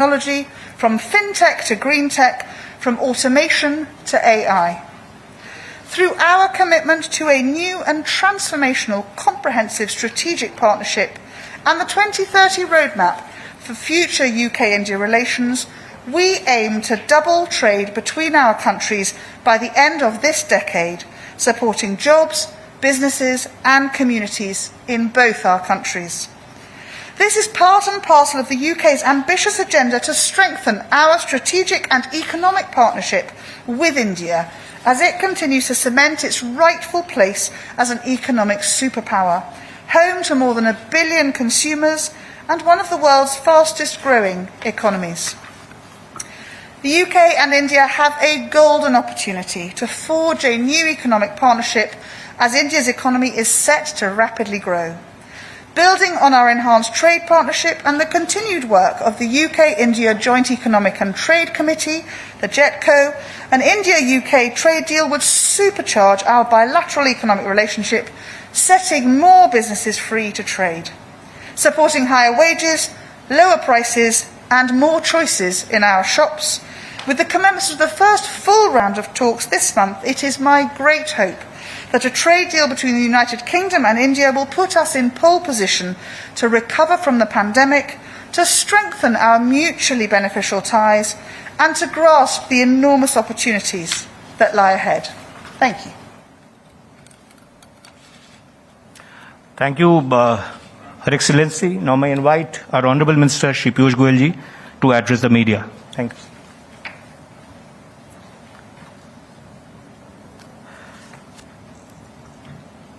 technology, from fintech to green tech, from automation to AI. Through our commitment to a new and transformational comprehensive strategic partnership and the 2030 roadmap for future UK-India relations, we aim to double trade between our countries by the end of this decade, supporting jobs, businesses and communities in both our countries. This is part and parcel of the UK's ambitious agenda to strengthen our strategic and economic partnership with India as it continues to cement its rightful place as an economic superpower, home to more than 1 billion consumers and one of the world's fastest growing economies. The UK and India have a golden opportunity to forge a new economic partnership as India's economy is set to rapidly grow. Building on our enhanced trade partnership and the continued work of the UK-India Joint Economic and Trade Committee, the JETCO, an India-UK trade deal would supercharge our bilateral economic relationship, setting more businesses free to trade, supporting higher wages, lower prices and more choices in our shops. With the commencement of the first full round of talks this month, it is my great hope that a trade deal between the United Kingdom and India will put us in pole position to recover from the pandemic, to strengthen our mutually beneficial ties, and to grasp the enormous opportunities that lie ahead. Thank you. Thank you, Her Excellency. Now may I invite our Honourable Minister, Shri Piyush Goyal ji, to address the media. Thank you.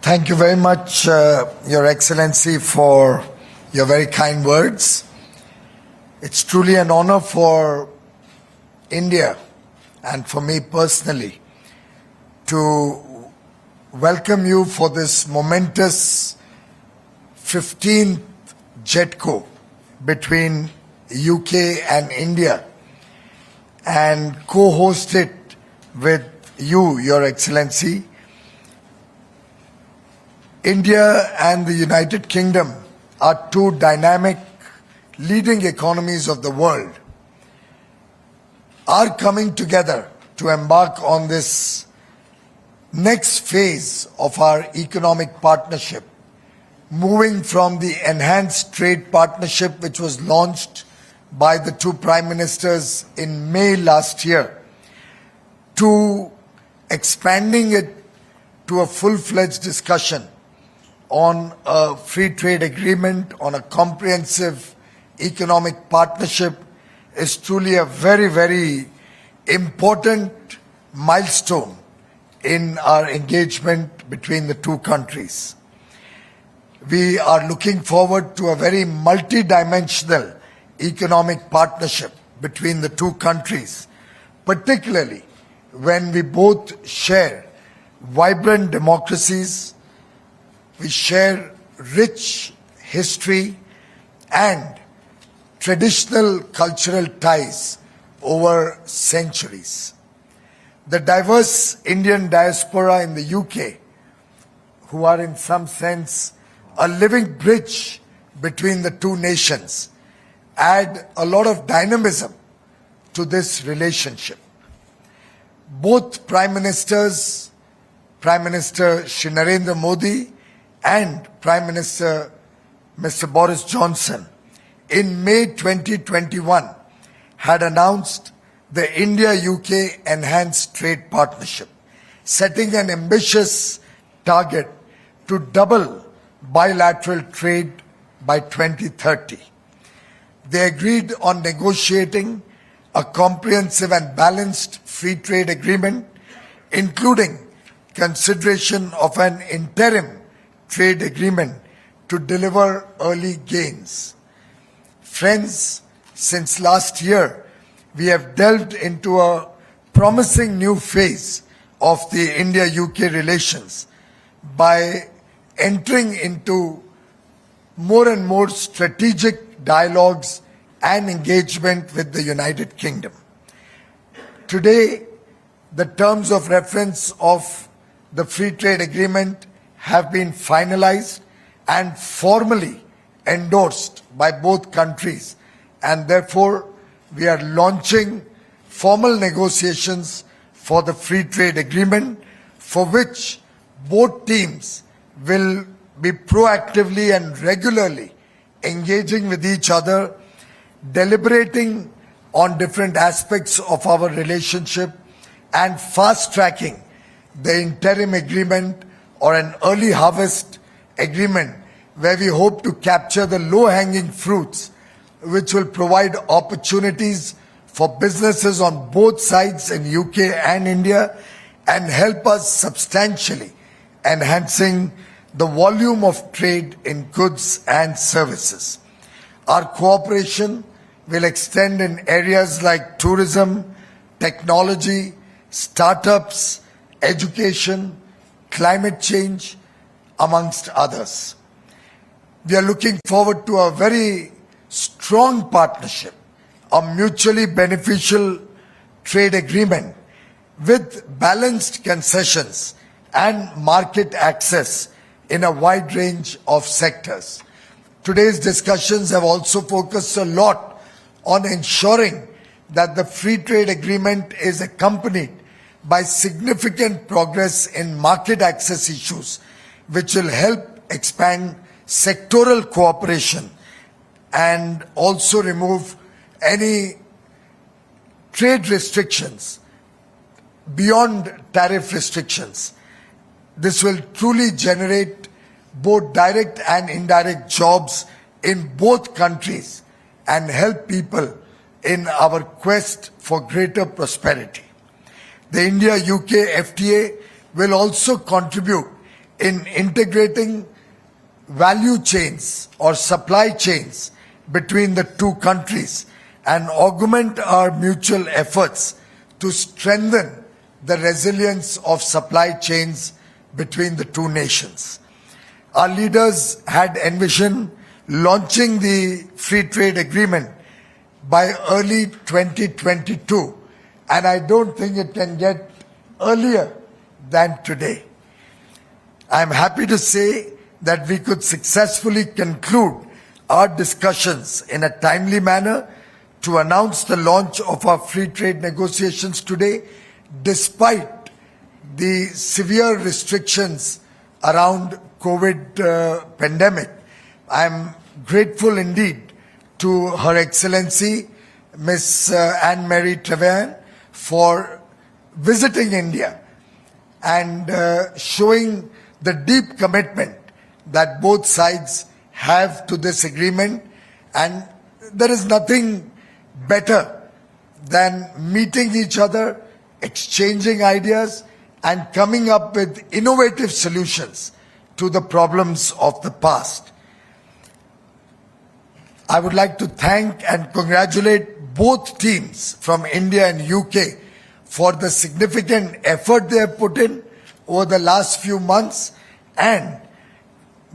Thank you very much, Your Excellency, for your very kind words. It's truly an honor for India and for me personally to welcome you for this momentous 15th JETCO between UK and India and co-host it with you, Your Excellency. India and the United Kingdom are two dynamic leading economies of the world, are coming together to embark on this next phase of our economic partnership, moving from the enhanced trade partnership which was launched by the two Prime Ministers in May last year to expanding it to a full-fledged discussion on a free trade agreement, on a comprehensive economic partnership, is truly a very, very important milestone in our engagement between the two countries. We are looking forward to a very multidimensional economic partnership between the two countries, particularly when we both share vibrant democracies, we share rich history and traditional cultural ties over centuries. The diverse Indian diaspora in the UK, who are in some sense a living bridge between the two nations, add a lot of dynamism to this relationship. Both Prime Ministers, Prime Minister Shri Narendra Modi and Prime Minister Mr. Boris Johnson in May 2021 had announced the India-UK Enhanced Trade Partnership, setting an ambitious target to double bilateral trade by 2030. They agreed on negotiating a comprehensive and balanced free trade agreement, including consideration of an interim trade agreement to deliver early gains. Friends, since last year, we have delved into a promising new phase of the India-UK relations by entering into more and more strategic dialogues and engagement with the United Kingdom. Today, the terms of reference of the free trade agreement have been finalized and formally endorsed by both countries, and therefore we are launching formal negotiations for the free trade agreement, for which both teams will be proactively and regularly engaging with each other, deliberating on different aspects of our relationship, and fast-tracking the interim agreement or an early harvest agreement, where we hope to capture the low-hanging fruits which will provide opportunities for businesses on both sides in UK and India and help us substantially enhancing the volume of trade in goods and services. Our cooperation will extend in areas like tourism, technology, startups, education, climate change, amongst others. We are looking forward to a very strong partnership, a mutually beneficial trade agreement with balanced concessions and market access in a wide range of sectors. Today's discussions have also focused a lot on ensuring that the free trade agreement is accompanied by significant progress in market access issues, which will help expand sectoral cooperation and also remove any trade restrictions beyond tariff restrictions. This will truly generate both direct and indirect jobs in both countries and help people in our quest for greater prosperity. The India-UK FTA will also contribute in integrating value chains or supply chains between the two countries and augment our mutual efforts to strengthen the resilience of supply chains between the two nations. Our leaders had envisioned launching the free trade agreement by early 2022, and I don't think it can get earlier than today. I'm happy to say that we could successfully conclude our discussions in a timely manner to announce the launch of our free trade negotiations today, despite the severe restrictions around COVID pandemic. I'm grateful indeed to Her Excellency Miss Anne-Marie Trevelyan for visiting India and showing the deep commitment that both sides have to this agreement, and there is nothing better than meeting each other, exchanging ideas, and coming up with innovative solutions to the problems of the past. I would like to thank and congratulate both teams from India and UK for the significant effort they have put in over the last few months and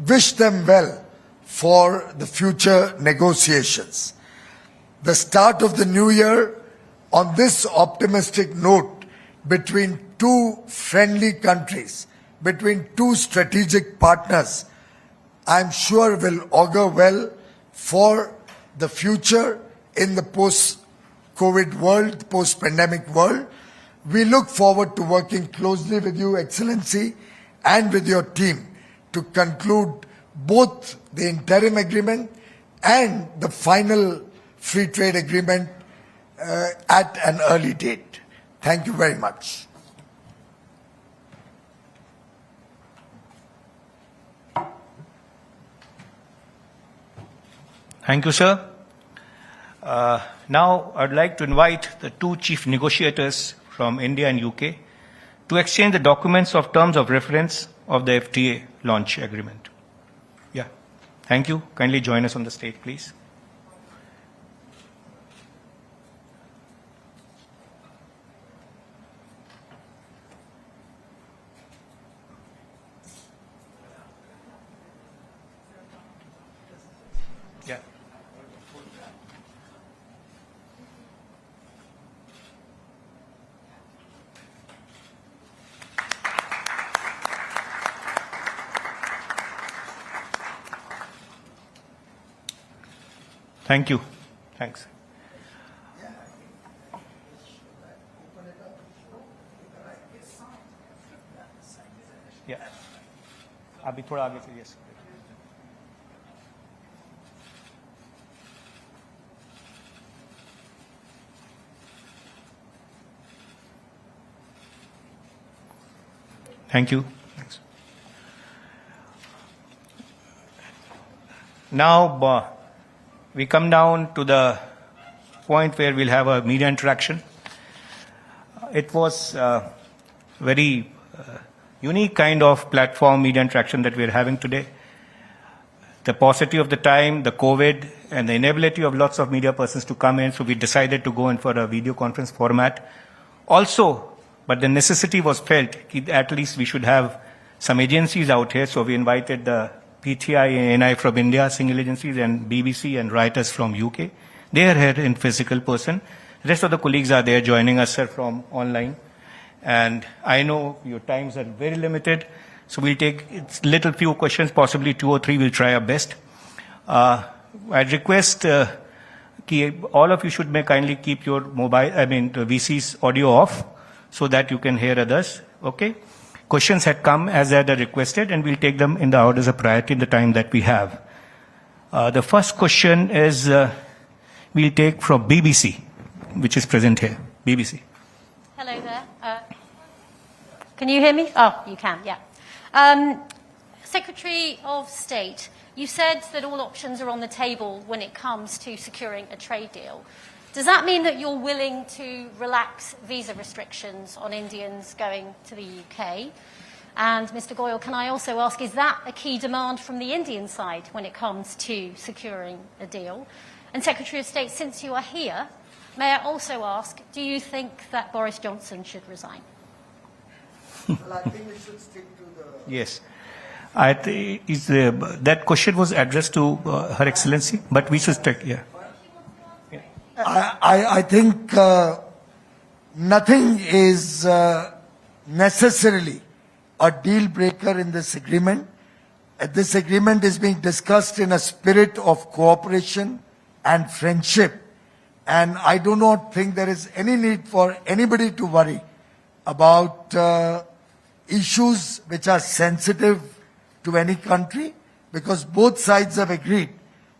wish them well for the future negotiations. The start of the new year on this optimistic note between two friendly countries, between two strategic partners, I'm sure will augur well for the future in the post-COVID world, post-pandemic world. We look forward to working closely with you, Excellency, and with your team to conclude both the interim agreement and the final free trade agreement at an early date. Thank you very much. Thank you, sir. Now, I'd like to invite the two chief negotiators from India and UK to exchange the documents of terms of reference of the FTA launch agreement. Yeah. Thank you. Kindly join us on the stage, please. Yeah. Thank you. Thanks. Yeah. अभी थोड़ा आगे से, yes. Thank you. Thanks. Now we come down to the point where we'll have a media interaction. It was a very unique kind of platform media interaction that we're having today. The paucity of the time, the COVID, and the inability of lots of media persons to come in, so we decided to go in for a video conference format. Also, but the necessity was felt, at least we should have some agencies out here, so we invited the PTI and ANI from India, single agencies, and BBC and writers from UK. They are here in physical person. The rest of the colleagues are there joining us, sir, from online. And I know your times are very limited, so we'll take little few questions, possibly 2 or 3, we'll try our best. I'd request all of you should kindly keep your the VC's audio off so that you can hear others, okay? Questions had come as they are requested, and we'll take them in the orders of priority in the time that we have. The first question is, we'll take from BBC, which is present here. BBC. Hello there. Can you hear me? Oh, you can, yeah. Secretary of State, you said that all options are on the table when it comes to securing a trade deal. Does that mean that you're willing to relax visa restrictions on Indians going to the UK? And Mr. Goyal, can I also ask, is that a key demand from the Indian side when it comes to securing a deal? And Secretary of State, since you are here, may I also ask, do you think that Boris Johnson should resign? Well, I think we should stick to the... Yes. I think that question was addressed to Her Excellency, but we should stick, yeah. I think nothing is necessarily a deal breaker in this agreement. This agreement is being discussed in a spirit of cooperation and friendship. And I do not think there is any need for anybody to worry about issues which are sensitive to any country, because both sides have agreed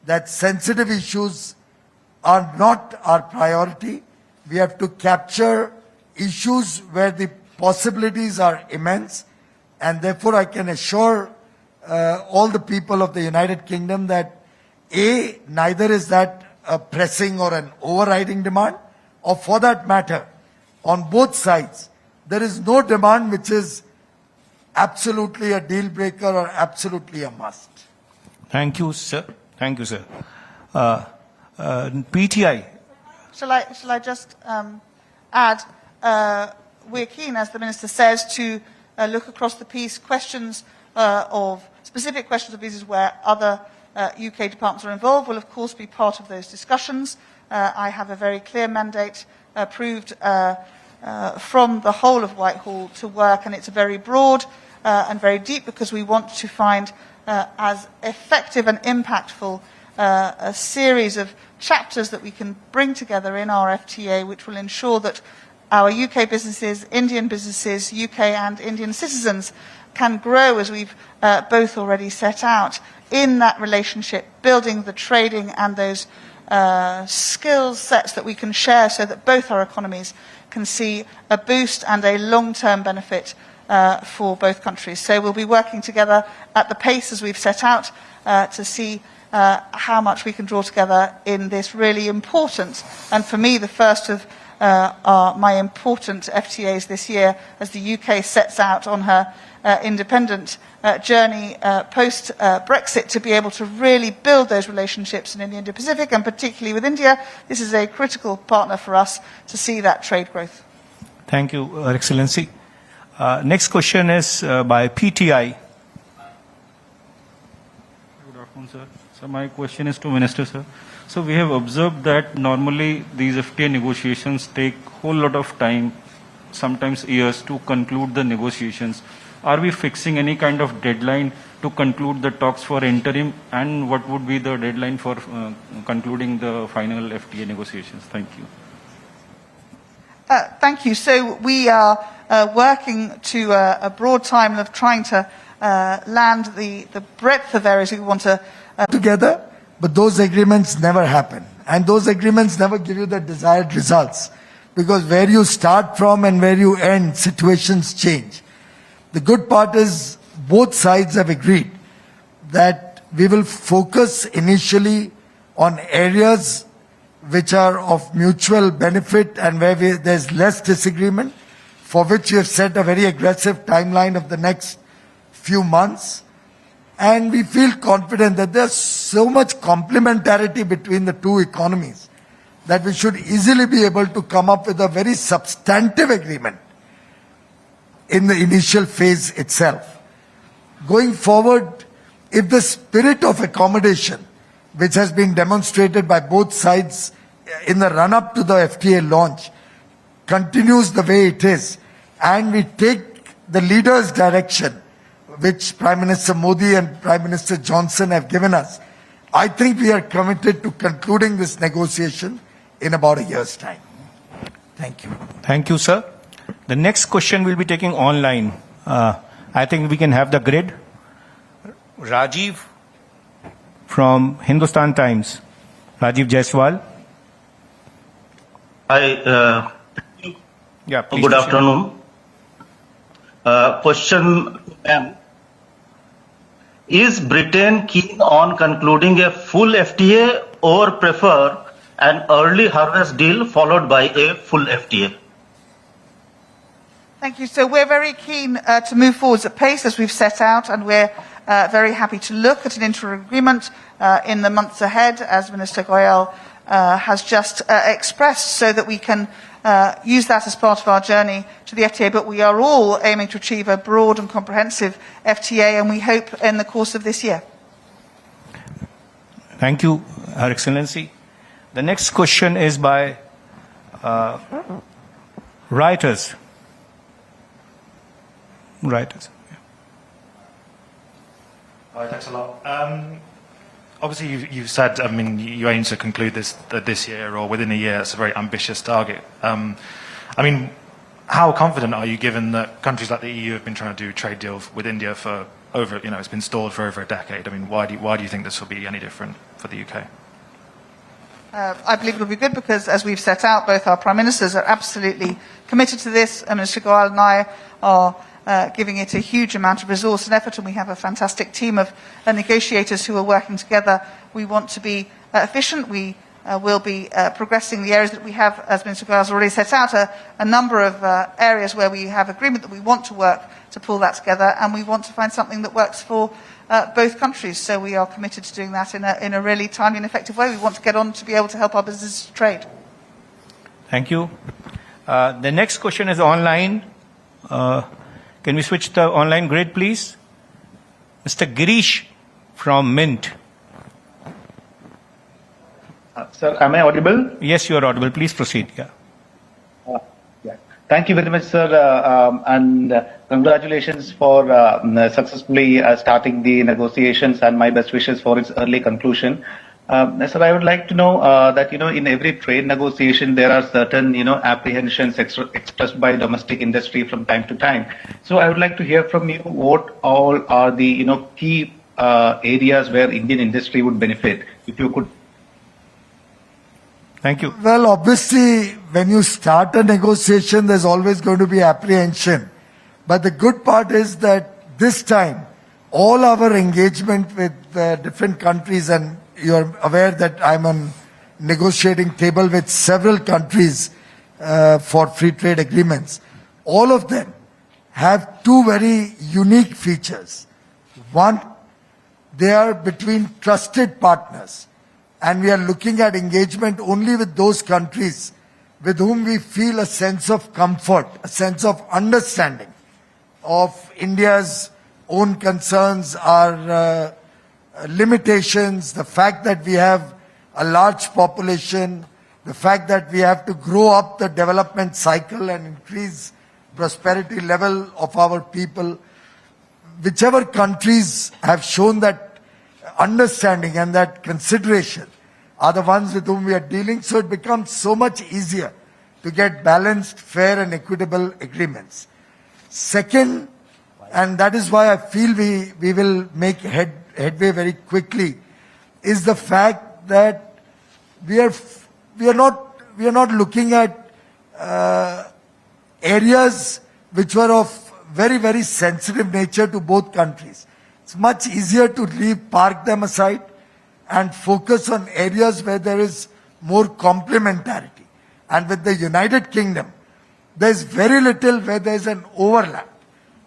that sensitive issues are not our priority. We have to capture issues where the possibilities are immense, and therefore I can assure all the people of the United Kingdom that neither is that a pressing or an overriding demand, or for that matter, on both sides, there is no demand which is absolutely a deal breaker or absolutely a must. Thank you, sir. Thank you, sir. PTI. Shall I just add, we're keen, as the Minister says, to look across the piece, specific questions of visas where other UK departments are involved will of course be part of those discussions. I have a very clear mandate approved from the whole of Whitehall to work, and it's very broad and very deep, because we want to find as effective and impactful a series of chapters that we can bring together in our FTA, which will ensure that our UK businesses, Indian businesses, UK and Indian citizens can grow as we've both already set out in that relationship, building the trading and those skills sets that we can share so that both our economies can see a boost and a long-term benefit for both countries. So we'll be working together at the pace as we've set out to see how much we can draw together in this really important, and for me the first of my important FTAs this year, as the UK sets out on her independent journey post-Brexit to be able to really build those relationships in the Indo-Pacific, and particularly with India. This is a critical partner for us to see that trade growth. Thank you, Her Excellency. Next question is by PTI. Good afternoon, sir. So my question is to Minister, sir. So we have observed that normally these FTA negotiations take a whole lot of time, sometimes years, to conclude the negotiations. Are we fixing any kind of deadline to conclude the talks for interim, and what would be the deadline for concluding the final FTA negotiations? Thank you. Thank you. So we are working to a broad time of trying to land the breadth of areas we want to together, but those agreements never happen. And those agreements never give you the desired results. Because where you start from and where you end, situations change. The good part is both sides have agreed that we will focus initially on areas which are of mutual benefit and where there's less disagreement, for which we have set a very aggressive timeline of the next few months. And we feel confident that there's so much complementarity between the two economies that we should easily be able to come up with a very substantive agreement in the initial phase itself. Going forward, if the spirit of accommodation, which has been demonstrated by both sides in the run-up to the FTA launch, continues the way it is, and we take the leader's direction, which Prime Minister Modi and Prime Minister Johnson have given us, I think we are committed to concluding this negotiation in about a year's time. Thank you. Thank you, sir. The next question we'll be taking online. I think we can have the grid. Rajiv from Hindustan Times. Rajiv Jaiswal. Hi. Yeah, please. Good afternoon. Question, ma'am. Is Britain keen on concluding a full FTA or prefer an early harvest deal followed by a full FTA? Thank you. So we're very keen to move forwards at pace as we've set out, and we're very happy to look at an interim agreement in the months ahead, as Minister Goyal has just expressed, so that we can use that as part of our journey to the FTA. But we are all aiming to achieve a broad and comprehensive FTA, and we hope in the course of this year. Thank you, Her Excellency. The next question is by Reuters. Reuters. Thanks a lot. Obviously, you've said, I mean, you aim to conclude this year or within a year. It's a very ambitious target. I mean, how confident are you, given that countries like the EU have been trying to do trade deals with India for over, it's been stalled for over a decade? I mean, why do you think this will be any different for the UK? I believe it will be good because, as we've set out, both our Prime Ministers are absolutely committed to this, and Minister Goyal and I are giving it a huge amount of resource and effort, and we have a fantastic team of negotiators who are working together. We want to be efficient. We will be progressing the areas that we have, as Minister Goyal has already set out, a number of areas where we have agreement that we want to work to pull that together, and we want to find something that works for both countries. So we are committed to doing that in a really timely and effective way. We want to get on to be able to help our businesses trade. Thank you. The next question is online. Can we switch the online grid, please? Mr. Girish from Mint. Sir, am I audible? Yes, you are audible. Please proceed. Yeah. Yeah. Thank you very much, sir, and congratulations for successfully starting the negotiations, and my best wishes for its early conclusion. Sir, I would like to know that, in every trade negotiation, there are certain, apprehensions expressed by domestic industry from time to time. So I would like to hear from you what all are the, key areas where Indian industry would benefit, if you could. Thank you. Well, obviously, when you start a negotiation, there's always going to be apprehension. But the good part is that this time, all our engagement with different countries, and you're aware that I'm on negotiating table with several countries for free trade agreements. All of them have two very unique features. One, they are between trusted partners, and we are looking at engagement only with those countries with whom we feel a sense of comfort, a sense of understanding of India's own concerns, our limitations, the fact that we have a large population, the fact that we have to grow up the development cycle and increase prosperity level of our people. Whichever countries have shown that understanding and that consideration are the ones with whom we are dealing, so it becomes so much easier to get balanced, fair and equitable agreements. Second, and that is why I feel we will make headway very quickly, is the fact that we are not looking at areas which were of very, very sensitive nature to both countries. It's much easier to park them aside and focus on areas where there is more complementarity. And with the United Kingdom, there's very little where there's an overlap.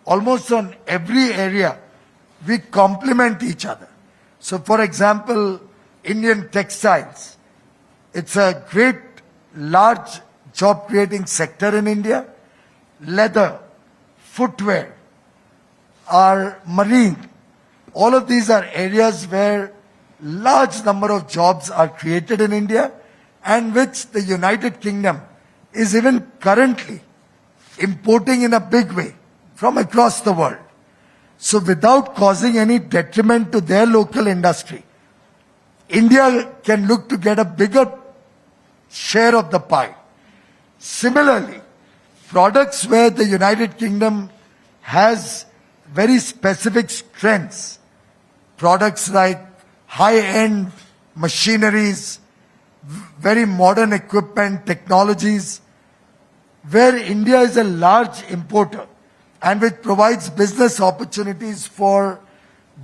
Almost on every area, we complement each other. So for example, Indian textiles, it's a great large job creating sector in India. Leather, footwear, our marine, all of these are areas where large number of jobs are created in India and which the United Kingdom is even currently importing in a big way from across the world. So without causing any detriment to their local industry, India can look to get a bigger share of the pie. Similarly, products where the United Kingdom has very specific strengths, products like high-end machineries, very modern equipment, technologies, where India is a large importer and which provides business opportunities for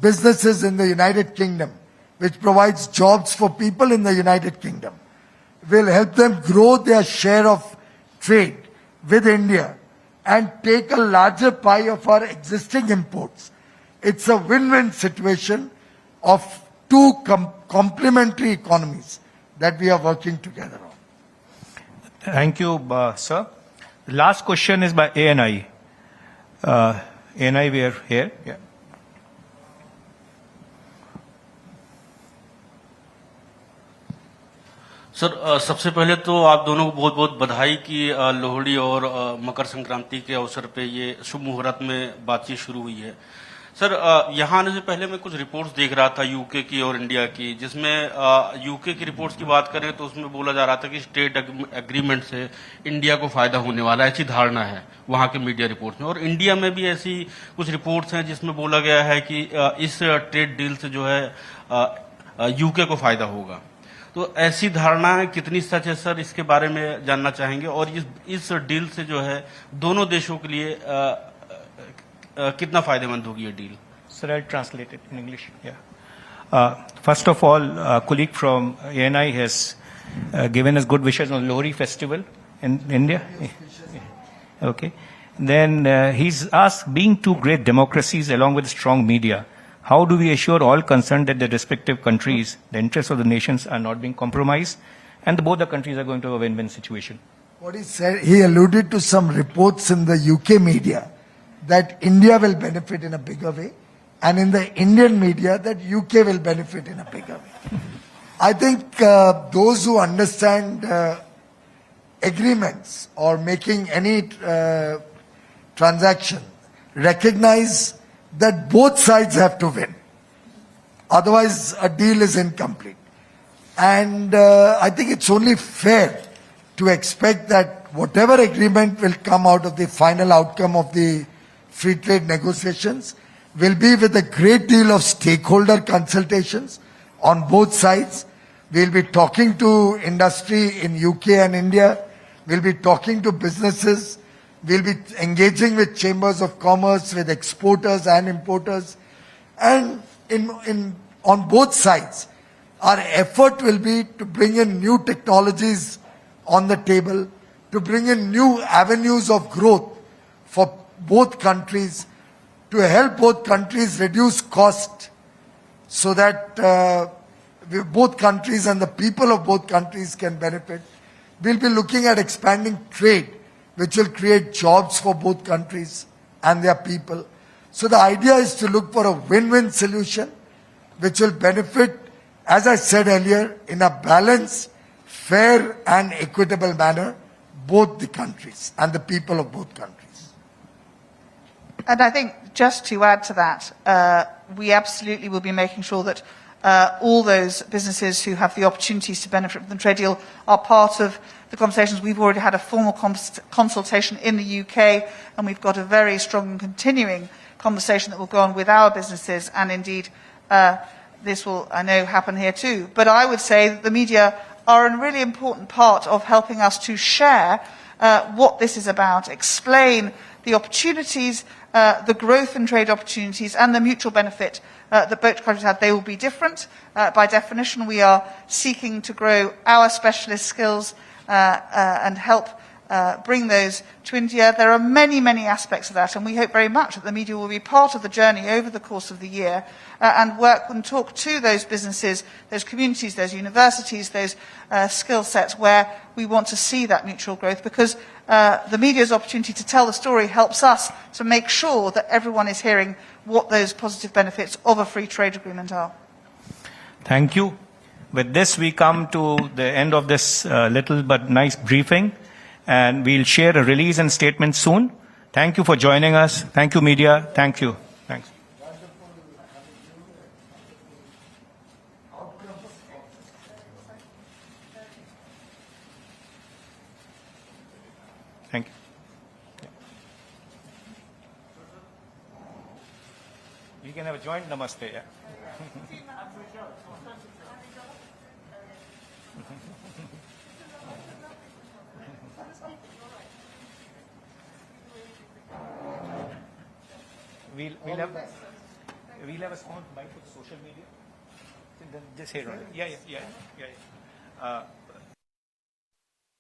businesses in the United Kingdom, which provides jobs for people in the United Kingdom, will help them grow their share of trade with India and take a larger pie of our existing imports. It's a win-win situation of two complementary economies that we are working together on. Thank you, sir. The last question is by ANI. ANI, we are here. Yeah. Sir सबसे पहले तो आप दोनों को बहुत बहुत बधाई कि लोहड़ी और मकर संक्रांति के अवसर पे ये शुभ मुहूर्त में बातचीत शुरू हुई है। सर यहाँ आने से पहले मैं कुछ रिपोर्ट्स देख रहा था यूके की और इंडिया की, जिसमें यूके की रिपोर्ट्स की बात करें तो उसमें बोला जा रहा था कि स्टेट एग्रीमेंट से इंडिया को फायदा होने वाला है, ऐसी धारणा है वहाँ के मीडिया रिपोर्ट्स में। और इंडिया में भी ऐसी कुछ रिपोर्ट्स हैं जिसमें बोला गया है कि इस ट्रेड डील से जो है यूके को फायदा होगा। तो ऐसी धारणा कितनी सच है सर, इसके बारे में जानना चाहेंगे। और इस डील से जो है दोनों देशों के लिए कितना फायदेमंद होगी ये deal? Sir, I'll translate it in English. Yeah. First of all, a colleague from ANI has given us good wishes on Lohri festival in India. Okay. Then he's asked, being two great democracies along with strong media, how do we assure all concerned that the respective countries, the interests of the nations are not being compromised and both the countries are going to have a win-win situation? What he said, he alluded to some reports in the UK media that India will benefit in a bigger way, and in the Indian media that UK will benefit in a bigger way. I think those who understand agreements or making any transaction recognize that both sides have to win. Otherwise, a deal is incomplete. And I think it's only fair to expect that whatever agreement will come out of the final outcome of the free trade negotiations will be with a great deal of stakeholder consultations on both sides. We'll be talking to industry in UK and India. We'll be talking to businesses. We'll be engaging with chambers of commerce, with exporters and importers. And on both sides, our effort will be to bring in new technologies on the table, to bring in new avenues of growth for both countries, to help both countries reduce cost so that both countries and the people of both countries can benefit. We'll be looking at expanding trade, which will create jobs for both countries and their people. So the idea is to look for a win-win solution which will benefit, as I said earlier, in a balanced, fair and equitable manner, both the countries and the people of both countries. And I think just to add to that, we absolutely will be making sure that all those businesses who have the opportunities to benefit from the trade deal are part of the conversations. We've already had a formal consultation in the UK, and we've got a very strong and continuing conversation that will go on with our businesses, and indeed this will, I know, happen here too. But I would say that the media are a really important part of helping us to share what this is about, explain the opportunities, the growth and trade opportunities, and the mutual benefit that both countries have. They will be different. By definition, we are seeking to grow our specialist skills and help bring those to India. There are many, many aspects of that, and we hope very much that the media will be part of the journey over the course of the year and work and talk to those businesses, those communities, those universities, those skill sets where we want to see that mutual growth, because the media's opportunity to tell the story helps us to make sure that everyone is hearing what those positive benefits of a free trade agreement are. Thank you. With this, we come to the end of this little but nice briefing, and we'll share a release and statement soon. Thank you for joining us. Thank you, media. Thank you. Thanks. Thank you. We can have a joint namaste, yeah. We'll have a small bite for social media. Then just here on it. Yeah.